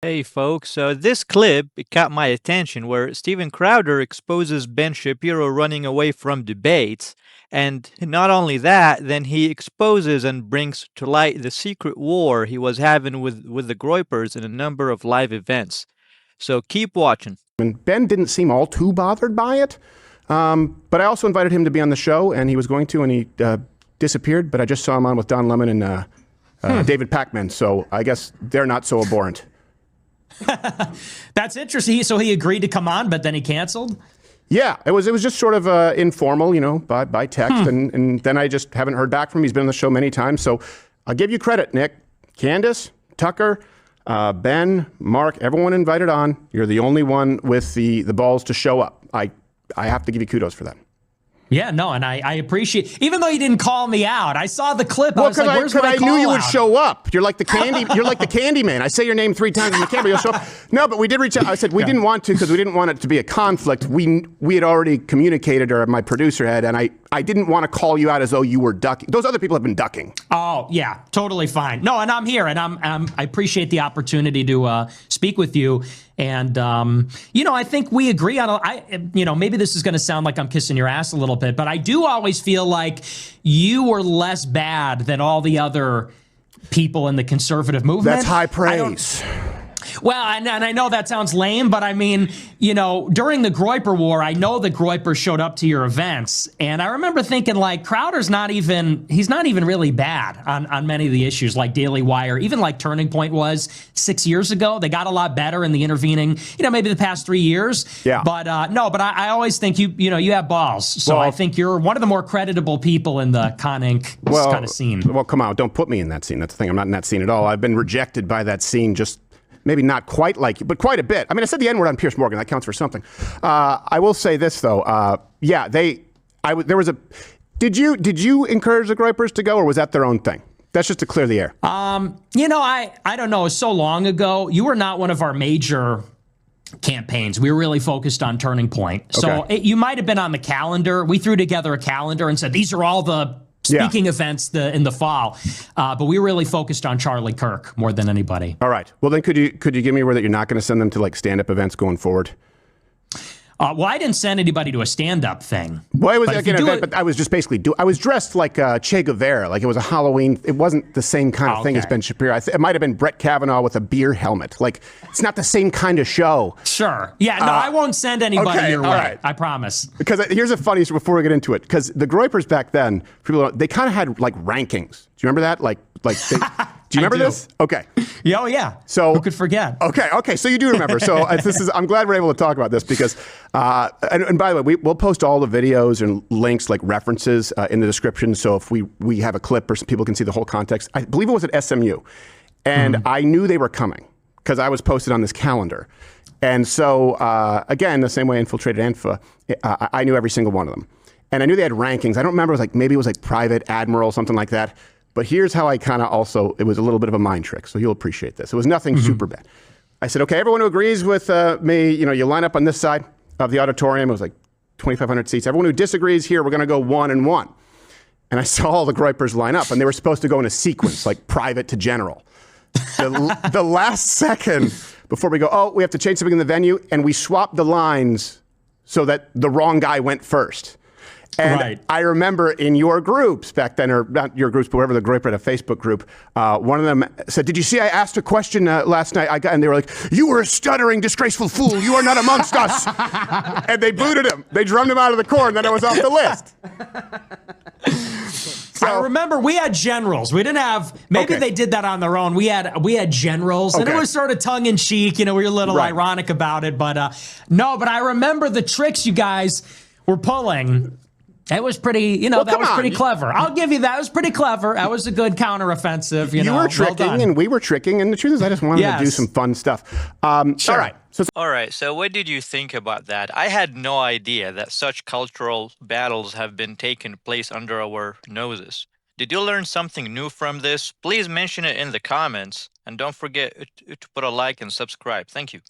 Hey folks, so this clip it caught my attention where Steven Crowder exposes Ben Shapiro running away from debates, and not only that, then he exposes and brings to light the secret war he was having with the Groypers in a number of live events. So keep watching. And Ben didn't seem all too bothered by it, but I also invited him to be on the show, and he was going to, and he disappeared, but I just saw him on with Don Lemon and David Pakman, so I guess they're not so abhorrent. That's interesting. So he agreed to come on, but then he canceled? Yeah, it was just sort of informal, you know, by text, and then I just haven't heard back from him. He's been on the show many times, so I'll give you credit, Nick. Candace, Tucker, Ben, Mark, everyone invited on. You're the only one with the balls to show up. I have to give you kudos for that. Yeah, no, and I appreciate, even though you didn't call me out, I saw the clip. Well, I was like, where's my I knew you would call-out? show up. You're like the candy. You're like the candy man. I say your name 3 times in the camera, you'll show up. No, but we did reach out. I said we didn't want to because we didn't want it to be a conflict. We had already communicated, or my producer had, and I didn't want to call you out as though you were ducking. Those other people have been ducking. Oh yeah, totally fine. No, and I'm here, and I appreciate the opportunity to speak with you. And you know, I think we agree on. You know, maybe this is going to sound like I'm kissing your ass a little bit, but I do always feel like you were less bad than all the other people in the conservative movement. That's high praise. Well, and I know that sounds lame, but I mean, you know, during the Groyper War, I know the Groypers showed up to your events, and I remember thinking, like, Crowder's he's not even really bad on many of the issues, like Daily Wire, even like Turning Point was 6 years ago. They got a lot better in the intervening, you know, maybe the past 3 years. Yeah. But no, but I always think you know, you have balls. So I think you're one of the more creditable people in the Con Inc. kind of scene. Well, come on, don't put me in that scene. That's the thing. I'm not in that scene at all. I've been rejected by that scene, just maybe not quite like you, but quite a bit. I mean, I said the N-word on Piers Morgan. That counts for something. I will say this, though. Yeah, there was a... Did you encourage the Groypers to go, or was that their own thing? That's just to clear the air. You know, I don't know. It was so long ago. You were not one of our major campaigns. We were really focused on Turning Point. So you might have been on the calendar. We threw together a calendar and said, these are all the speaking events in the fall, but we really focused on Charlie Kirk more than anybody. All right. Well, then could you give me word that you're not going to send them to like stand-up events going forward? Well, I didn't send anybody to a stand-up thing. Well, it was like an event, but I was just basically I was dressed like Che Guevara, like it was a Halloween. It wasn't the same kind of thing as Ben Shapiro. It might have been Brett Kavanaugh with a beer helmet. Like, it's not the same kind of show. Sure. Yeah, no, I won't send anybody your way. Right. I promise. Because here's a funny story before we get into it. Because the Groypers back then, they kind of had like rankings. Do you remember that? Do you remember this? Okay. Yeah, oh yeah. So who could forget? Okay. So you do remember. So I'm glad we're able to talk about this because, and by the way, we'll post all the videos and links, like references, in the description. So if we have a clip or some people can see the whole context. I believe it was at SMU, and I knew they were coming because I was posted on this calendar. And so again, the same way I infiltrated ANFA, I knew every single one of them, and I knew they had rankings. I don't remember. Maybe it was like Private Admiral, something like that. But here's how I kind of also, it was a little bit of a mind trick, so you'll appreciate this. It was nothing super bad. I said, okay, everyone who agrees with me, you know, you line up on this side of the auditorium. It was like 2,500 seats. Everyone who disagrees here, we're going to go 1 and 1. And I saw all the Groypers line up, and they were supposed to go in a sequence, like private to general. The last second before we go, we have to change something in the venue, and we swapped the lines so that the wrong guy went first. And I remember in your groups back then, or not your groups, but whatever the Groyper had a Facebook group, one of them said, did you see I asked a question last night? And they were like, you were a stuttering, disgraceful fool. You are not amongst us. And they booted him. They drummed him out of the corps, and then it was off the list. So, I remember we had generals. We didn't have, maybe they did that on their own. We had generals, and it was sort of tongue in cheek. You know, we were a little ironic about it, but no, but I remember the tricks you guys were pulling. It was pretty, you know, that was pretty clever. I'll give you that. It was pretty clever. That was a good counteroffensive. You know, were tricking, and we were tricking, and the truth is, I just wanted to do some fun stuff. Sure. All right. So what did you think about that? I had no idea that such cultural battles have been taking place under our noses. Did you learn something new from this? Please mention it in the comments, and don't forget to put a like and subscribe. Thank you.